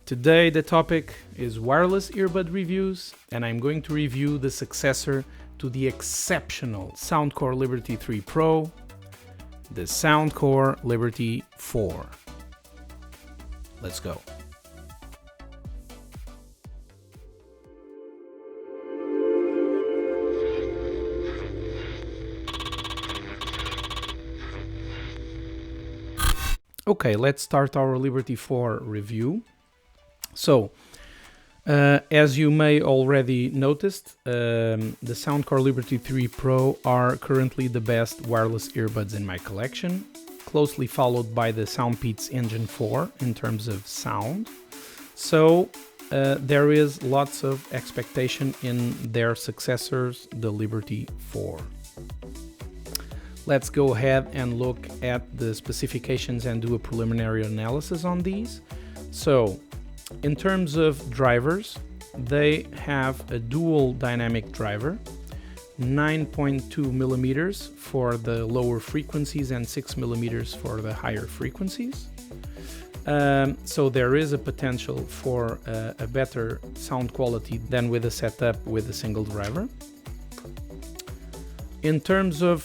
Today the topic is wireless earbud reviews, and I'm going to review the successor to the exceptional Soundcore Liberty 3 Pro, the Soundcore Liberty 4. Let's go. Okay, let's start our Liberty 4 review. So, as you may already noticed, the Soundcore Liberty 3 Pro are currently the best wireless earbuds in my collection, closely followed by the Soundpeats Engine 4 in terms of sound. So, there is lots of expectation in their successors, the Liberty 4. Let's go ahead and look at the specifications and do a preliminary analysis on these. So, in terms of drivers, they have a dual dynamic driver, 9.2 millimeters for the lower frequencies and 6 millimeters for the higher frequencies. So there is a potential for a better sound quality than with a setup with a single driver. In terms of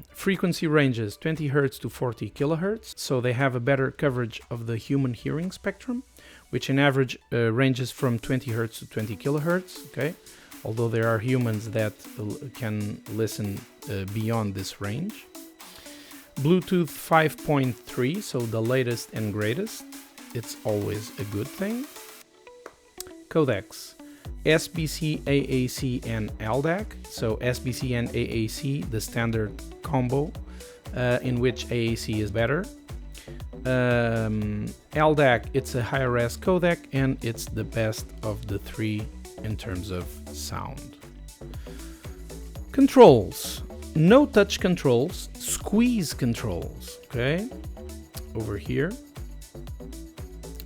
frequency ranges, 20 Hz to 40 kHz, so they have a better coverage of the human hearing spectrum, which in average ranges from 20 Hz to 20 kHz, okay? Although there are humans that can listen beyond this range. Bluetooth 5.3, so the latest and greatest. It's always a good thing. Codecs. SBC, AAC, and LDAC. So SBC and AAC, the standard combo, in which AAC is better. LDAC, it's a high-res codec, and it's the best of the three in terms of sound. Controls. No touch controls, squeeze controls, okay? Over here.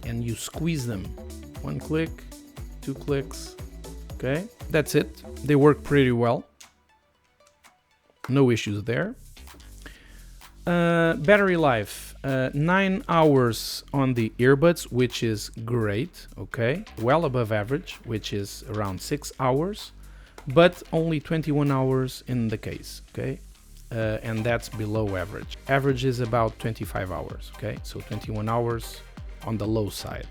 And you squeeze them. 1 click, 2 clicks. Okay, that's it. They work pretty well. No issues there. Battery life, 9 hours on the earbuds, which is great. Okay, well above average, which is around 6 hours, but only 21 hours in the case. Okay, and that's below average. Average is about 25 hours. Okay, so 21 hours on the low side.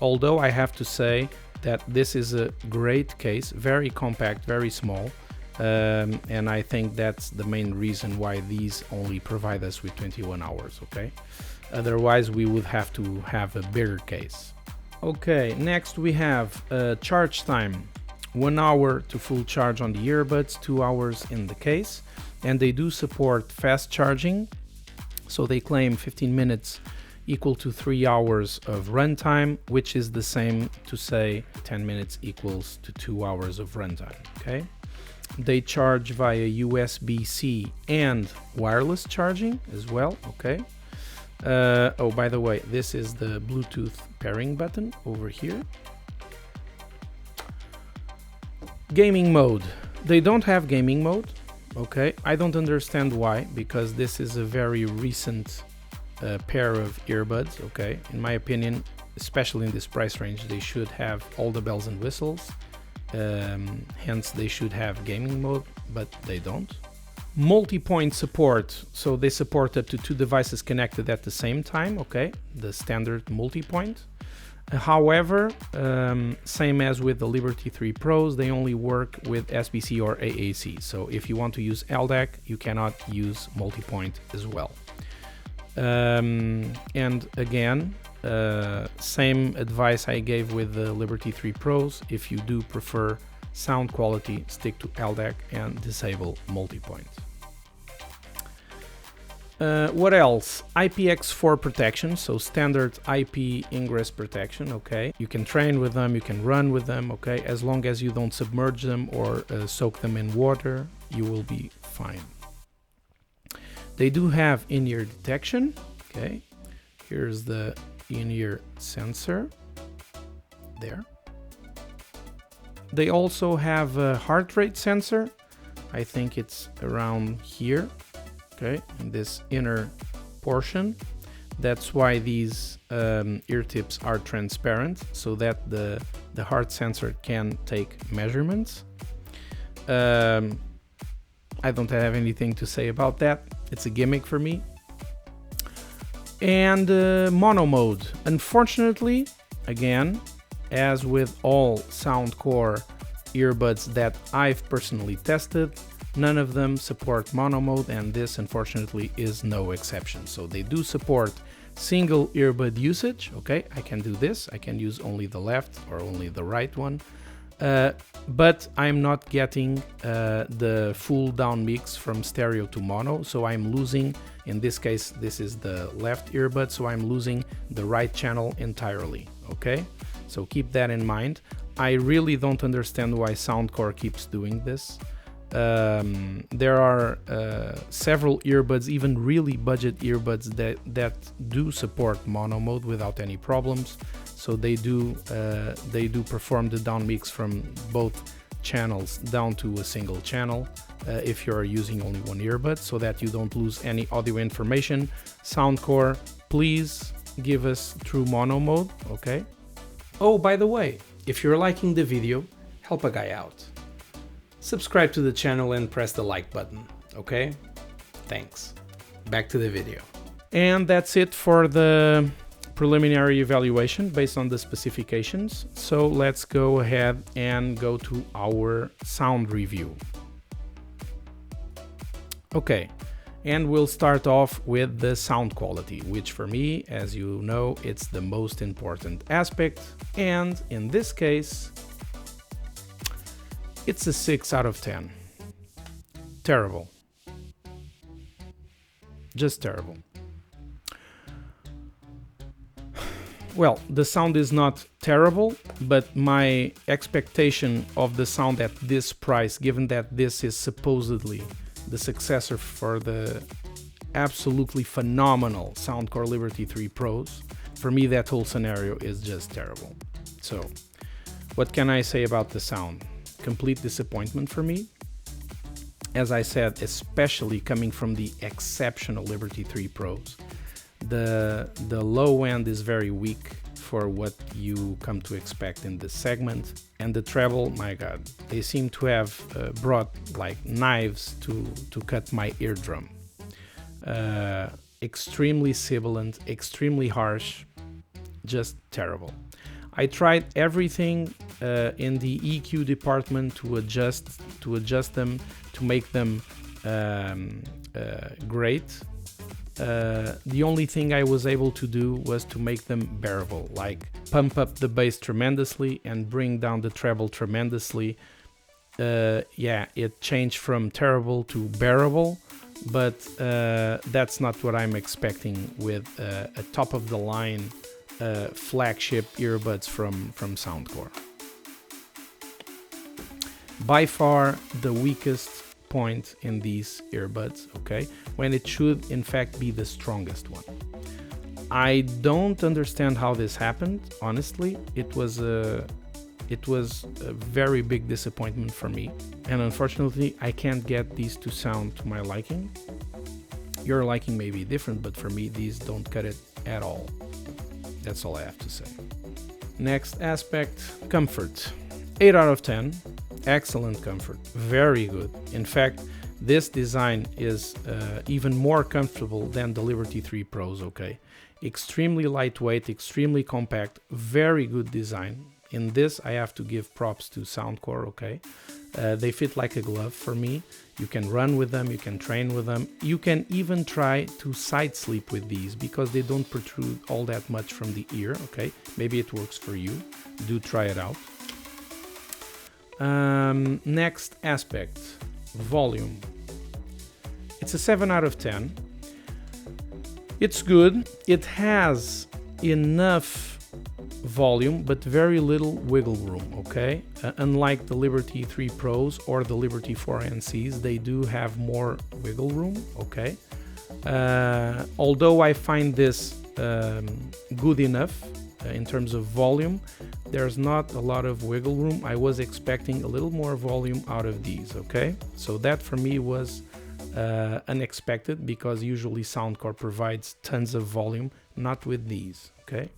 Although I have to say that this is a great case, very compact, very small, and I think that's the main reason why these only provide us with 21 hours, okay? Otherwise, we would have to have a bigger case. Okay, next we have charge time. 1 hour to full charge on the earbuds, 2 hours in the case, and they do support fast charging, so they claim 15 minutes equal to 3 hours of runtime, which is the same to say 10 minutes equals to 2 hours of runtime, okay? They charge via USB-C and wireless charging as well, okay? Oh, by the way, this is the Bluetooth pairing button over here. Gaming mode. They don't have gaming mode, okay? I don't understand why, because this is a very recent pair of earbuds, okay? In my opinion, especially in this price range, they should have all the bells and whistles. Hence, they should have gaming mode, but they don't. Multi-point support, so they support up to 2 devices connected at the same time, okay? The standard multi-point. However, same as with the Liberty 3 Pros, they only work with SBC or AAC. So if you want to use LDAC, you cannot use multi-point as well. And again, same advice I gave with the Liberty 3 Pros. If you do prefer sound quality, stick to LDAC and disable multi-point. What else? IPX4 protection, so standard IP ingress protection, okay? You can train with them, you can run with them, okay? As long as you don't submerge them or soak them in water, you will be fine. They do have in-ear detection, okay? Here's the in-ear sensor, there. They also have a heart rate sensor. I think it's around here, okay, in this inner portion. That's why these ear tips are transparent, so that the heart sensor can take measurements. I don't have anything to say about that. It's a gimmick for me. And mono mode. Unfortunately, again, as with all Soundcore earbuds that I've personally tested, none of them support mono mode, and this unfortunately is no exception. So they do support single earbud usage. Okay, I can do this. I can use only the left or only the right one. But I'm not getting the full down mix from stereo to mono, so I'm losing, in this case, this is the left earbud, so I'm losing the right channel entirely, okay? So keep that in mind. I really don't understand why Soundcore keeps doing this. There are several earbuds, even really budget earbuds that do support mono mode without any problems. So they do perform the down mix from both channels down to a single channel if you're using only one earbud, so that you don't lose any audio information. Soundcore, please give us true mono mode, okay? Oh, by the way, if you're liking the video, help a guy out. Subscribe to the channel and press the like button, okay? Thanks. Back to the video. And that's it for the preliminary evaluation based on the specifications. So let's go ahead and go to our sound review. Okay, and we'll start off with the sound quality, which for me, as you know, it's the most important aspect. And in this case, it's a 6 out of 10. Terrible. Just terrible. Well, the sound is not terrible, but my expectation of the sound at this price, given that this is supposedly the successor for the absolutely phenomenal Soundcore Liberty 3 Pros, for me that whole scenario is just terrible. So, what can I say about the sound? Complete disappointment for me. As I said, especially coming from the exceptional Liberty 3 Pros. The low end is very weak for what you come to expect in this segment, and the treble, my god, they seem to have brought like knives to cut my eardrum. Extremely sibilant, extremely harsh, just terrible. I tried everything in the EQ department to adjust them, to make them great. The only thing I was able to do was to make them bearable, like pump up the bass tremendously and bring down the treble tremendously. Yeah, it changed from terrible to bearable, but that's not what I'm expecting with a top-of-the-line flagship earbuds from Soundcore. By far the weakest point in these earbuds, okay, when it should in fact be the strongest one. I don't understand how this happened, honestly. It was a very big disappointment for me, and unfortunately I can't get these to sound to my liking. Your liking may be different, but for me these don't cut it at all. That's all I have to say. Next aspect, comfort. 8 out of 10. Excellent comfort, very good. In fact, this design is even more comfortable than the Liberty 3 Pros, okay? Extremely lightweight, extremely compact, very good design. In this, I have to give props to Soundcore, okay? They fit like a glove for me. You can run with them, you can train with them. You can even try to side sleep with these because they don't protrude all that much from the ear, okay? Maybe it works for you. Do try it out. Next aspect, volume. It's a 7 out of 10. It's good. It has enough volume, but very little wiggle room, okay? Unlike the Liberty 3 Pros or the Liberty 4 NCs, they do have more wiggle room, okay? Although I find this good enough in terms of volume, there's not a lot of wiggle room. I was expecting a little more volume out of these, okay? So that for me was unexpected, because usually Soundcore provides tons of volume not with these, okay?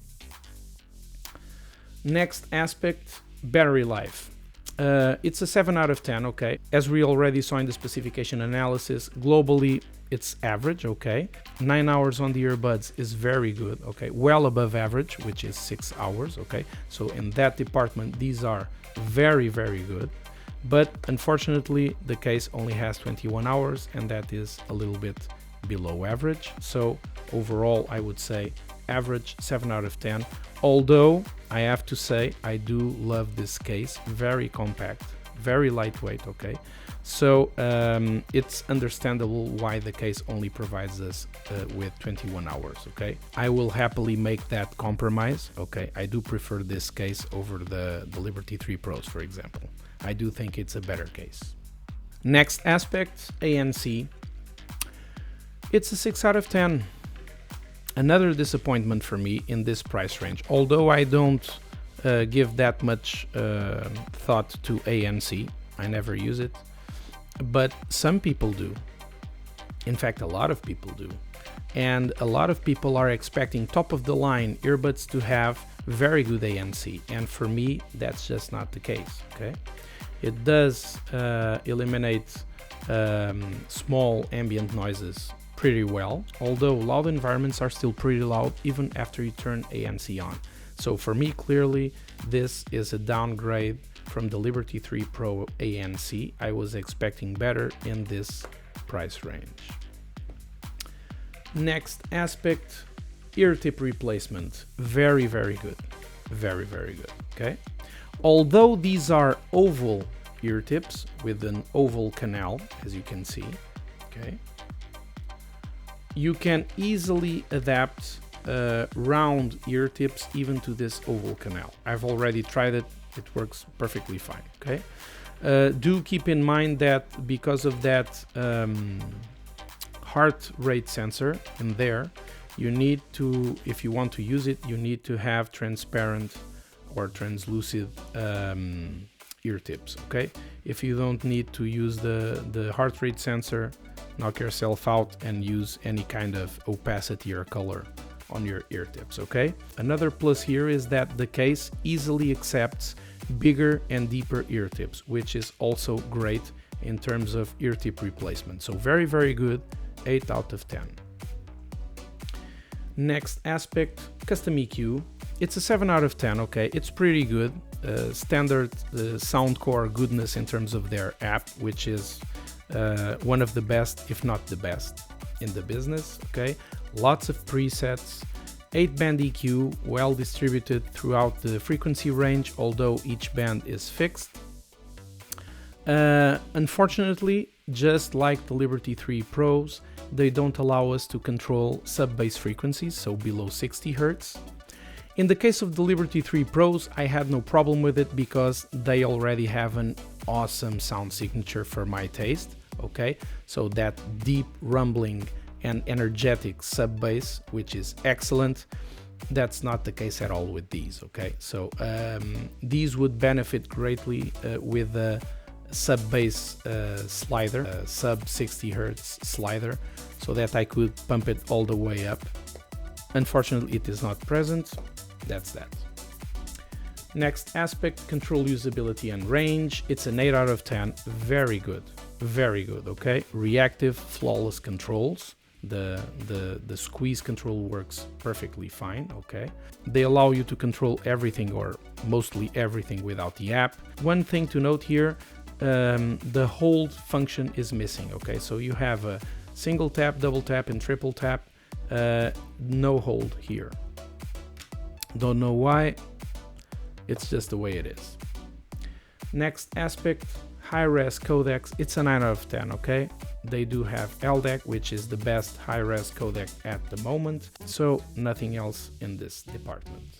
Next aspect, battery life. It's a 7 out of 10, okay? As we already saw in the specification analysis, globally it's average, okay? 9 hours on the earbuds is very good, okay? Well above average, which is 6 hours, okay? So in that department, these are very, very good. But unfortunately, the case only has 21 hours, and that is a little bit below average. So overall, I would say average 7 out of 10. Although I have to say, I do love this case. Very compact, very lightweight, okay? So it's understandable why the case only provides us with 21 hours, okay? I will happily make that compromise, okay? I do prefer this case over the Liberty 3 Pros, for example. I do think it's a better case. Next aspect, ANC. It's a 6 out of 10. Another disappointment for me in this price range. Although I don't give that much thought to ANC, I never use it, but some people do. In fact, a lot of people do. And a lot of people are expecting top of the line earbuds to have very good ANC. And for me, that's just not the case, okay? It does eliminate small ambient noises pretty well, although loud environments are still pretty loud even after you turn ANC on. So for me, clearly, this is a downgrade from the Liberty 3 Pro ANC. I was expecting better in this price range. Next aspect, ear tip replacement. Very, very good. Very, very good, okay? Although these are oval ear tips with an oval canal, as you can see, okay? You can easily adapt round ear tips even to this oval canal. I've already tried it. It works perfectly fine, okay? Do keep in mind that because of that heart rate sensor in there, you need to, if you want to use it, you need to have transparent or translucent ear tips, okay? If you don't need to use the heart rate sensor, knock yourself out and use any kind of opacity or color on your ear tips, okay? Another plus here is that the case easily accepts bigger and deeper ear tips, which is also great in terms of ear tip replacement. So very, very good, 8 out of 10. Next aspect, custom EQ. It's a 7 out of 10, okay? It's pretty good. Standard Soundcore goodness in terms of their app, which is one of the best, if not the best, in the business, okay? Lots of presets, 8-band EQ, well distributed throughout the frequency range, although each band is fixed. Unfortunately, just like the Liberty 3 Pros, they don't allow us to control sub-bass frequencies, so below 60 Hz. In the case of the Liberty 3 Pros, I had no problem with it because they already have an awesome sound signature for my taste, okay? So that deep rumbling and energetic sub-bass, which is excellent, that's not the case at all with these, okay? So these would benefit greatly with a sub-bass slider, sub 60 Hz slider, so that I could pump it all the way up. Unfortunately, it is not present. That's that. Next aspect, control usability and range. It's an 8 out of 10. Very good. Very good, okay? Reactive, flawless controls. The squeeze control works perfectly fine, okay? They allow you to control everything or mostly everything without the app. One thing to note here, the hold function is missing, okay? So you have a single tap, double tap, and triple tap. No hold here. Don't know why, it's just the way it is. Next aspect, high-res codecs. It's a 9 out of 10, okay? They do have LDAC, which is the best high-res codec at the moment, so nothing else in this department.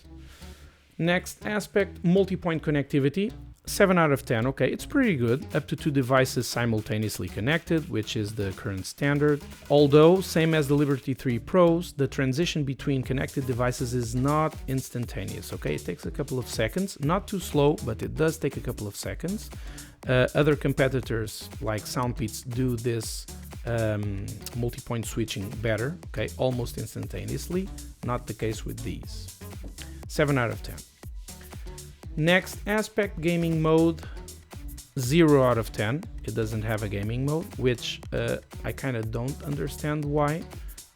Next aspect, multi-point connectivity. 7 out of 10, okay, it's pretty good, up to 2 devices simultaneously connected, which is the current standard. Although, same as the Liberty 3 Pros, the transition between connected devices is not instantaneous, okay? It takes a couple of seconds, not too slow, but it does take a couple of seconds. Other competitors like SoundPeats do this multi-point switching better, okay, almost instantaneously. Not the case with these. 7 out of 10. Next aspect, gaming mode, 0 out of 10. It doesn't have a gaming mode, which I kind of don't understand why.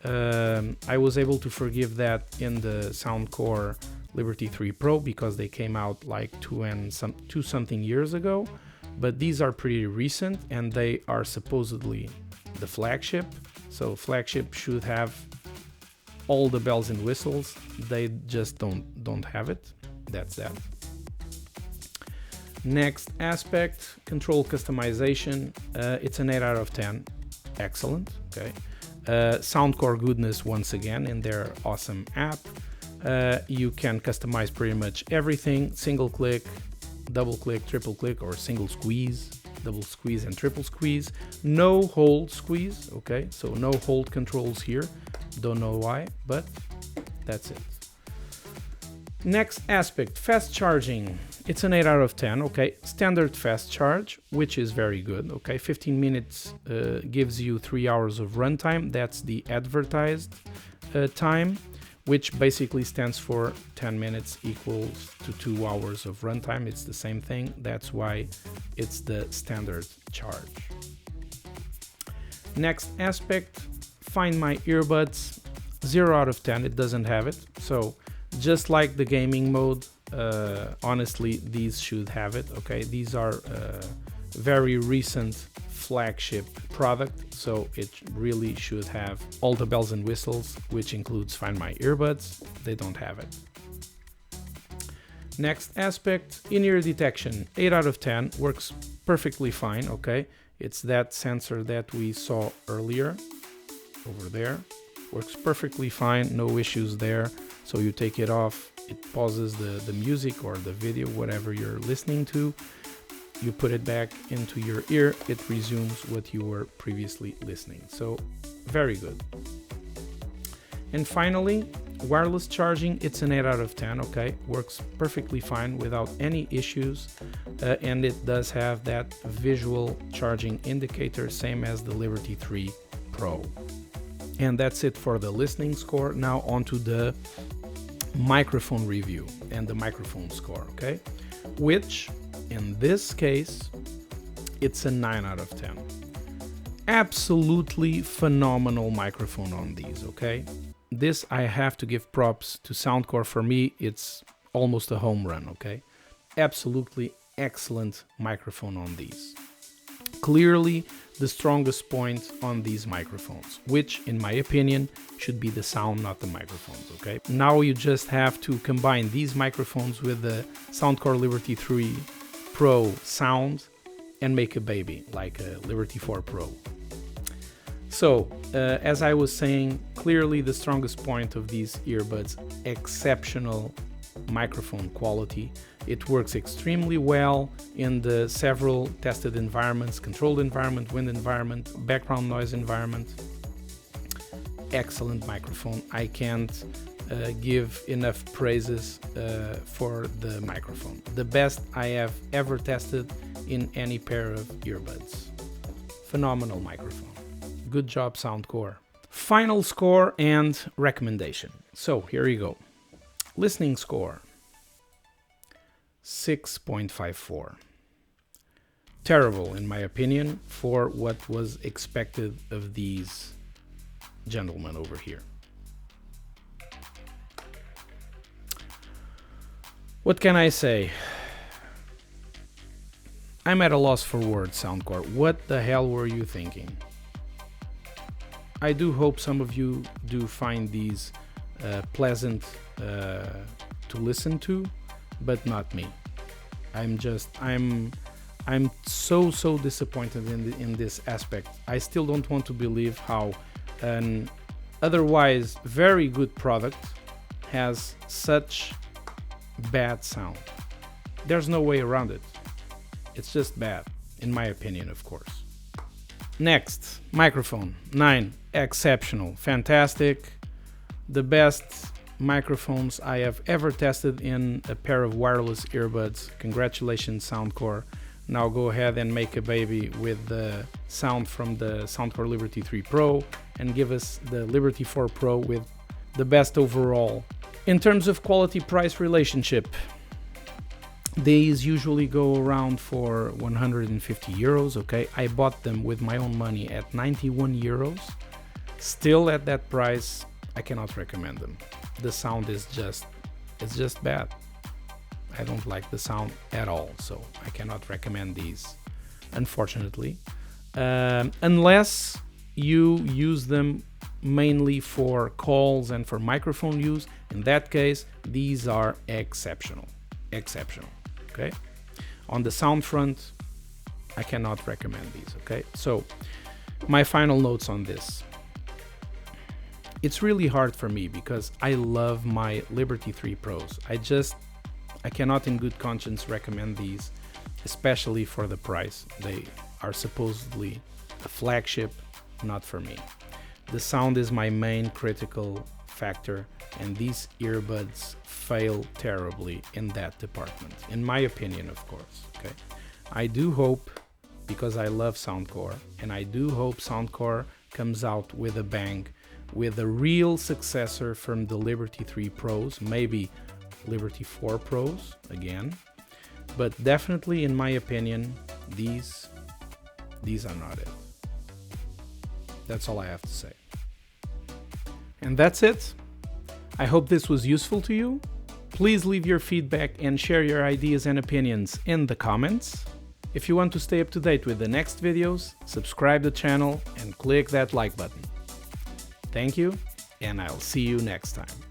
I was able to forgive that in the Soundcore Liberty 3 Pro because they came out like two something years ago, but these are pretty recent and they are supposedly the flagship. So flagship should have all the bells and whistles. They just don't have it. That's that. Next aspect, control customization. It's an 8 out of 10. Excellent. Okay. Soundcore goodness once again in their awesome app. You can customize pretty much everything. Single click, double click, triple click, or single squeeze, double squeeze and triple squeeze. No hold squeeze. Okay. So no hold controls here. Don't know why, but that's it. Next aspect, fast charging. It's an 8 out of 10, okay. Standard fast charge, which is very good, okay. 15 minutes gives you 3 hours of runtime. That's the advertised time, which basically stands for 10 minutes equals to 2 hours of runtime. It's the same thing. That's why it's the standard charge. Next aspect, find my earbuds. 0 out of 10, it doesn't have it. So just like the gaming mode, honestly, these should have it, okay. These are very recent flagship product, so it really should have all the bells and whistles, which includes find my earbuds. They don't have it. Next aspect, in-ear detection. 8 out of 10, works perfectly fine, okay. It's that sensor that we saw earlier over there. Works perfectly fine, no issues there. So you take it off, it pauses the music or the video, whatever you're listening to. You put it back into your ear, it resumes what you were previously listening. So very good. And finally, wireless charging, it's an 8 out of 10, okay. Works perfectly fine without any issues. And it does have that visual charging indicator, same as the Liberty 3 Pro. And that's it for the listening score. Now onto the microphone review and the microphone score, okay? Which, in this case, it's a 9 out of 10. Absolutely phenomenal microphone on these, okay? This, I have to give props to Soundcore. For me, it's almost a home run, okay? Absolutely excellent microphone on these. Clearly the strongest point on these microphones, which in my opinion should be the sound, not the microphones, okay? Now you just have to combine these microphones with the Soundcore Liberty 3 Pro sound and make a baby, like a Liberty 4 Pro. So, as I was saying, clearly the strongest point of these earbuds, exceptional microphone quality. It works extremely well in the several tested environments: controlled environment, wind environment, background noise environment. Excellent microphone. I can't give enough praises for the microphone. The best I have ever tested in any pair of earbuds. Phenomenal microphone. Good job, Soundcore. Final score and recommendation. So here you go. Listening score, 6.54. Terrible, in my opinion, for what was expected of these gentlemen over here. What can I say? I'm at a loss for words, Soundcore. What the hell were you thinking? I do hope some of you do find these pleasant to listen to, but not me. I'm so disappointed in this aspect. I still don't want to believe how an otherwise very good product has such bad sound. There's no way around it. It's just bad, in my opinion, of course. Next, microphone, 9, exceptional, fantastic. The best microphones I have ever tested in a pair of wireless earbuds. Congratulations, Soundcore. Now go ahead and make a baby with the sound from the Soundcore Liberty 3 Pro and give us the Liberty 4 Pro with the best overall. In terms of quality price relationship, these usually go around for 150 euros, okay? I bought them with my own money at 91 euros. Still at that price, I cannot recommend them. The sound is it's just bad. I don't like the sound at all, so I cannot recommend these, unfortunately. Unless you use them mainly for calls and for microphone use. In that case, these are exceptional, okay? On the sound front, I cannot recommend these, okay? So, my final notes on this. It's really hard for me because I love my Liberty 3 Pros. I cannot in good conscience recommend these, especially for the price. They are supposedly a flagship, not for me. The sound is my main critical factor, and these earbuds fail terribly in that department, in my opinion, of course. Okay, I do hope, because I love Soundcore, and I do hope Soundcore comes out with a bang, with a real successor from the Liberty 3 Pros, maybe Liberty 4 Pros again, but definitely, in my opinion, these are not it. That's all I have to say. And that's it. I hope this was useful to you. Please leave your feedback and share your ideas and opinions in the comments. If you want to stay up to date with the next videos, subscribe the channel and click that like button. Thank you, and I'll see you next time.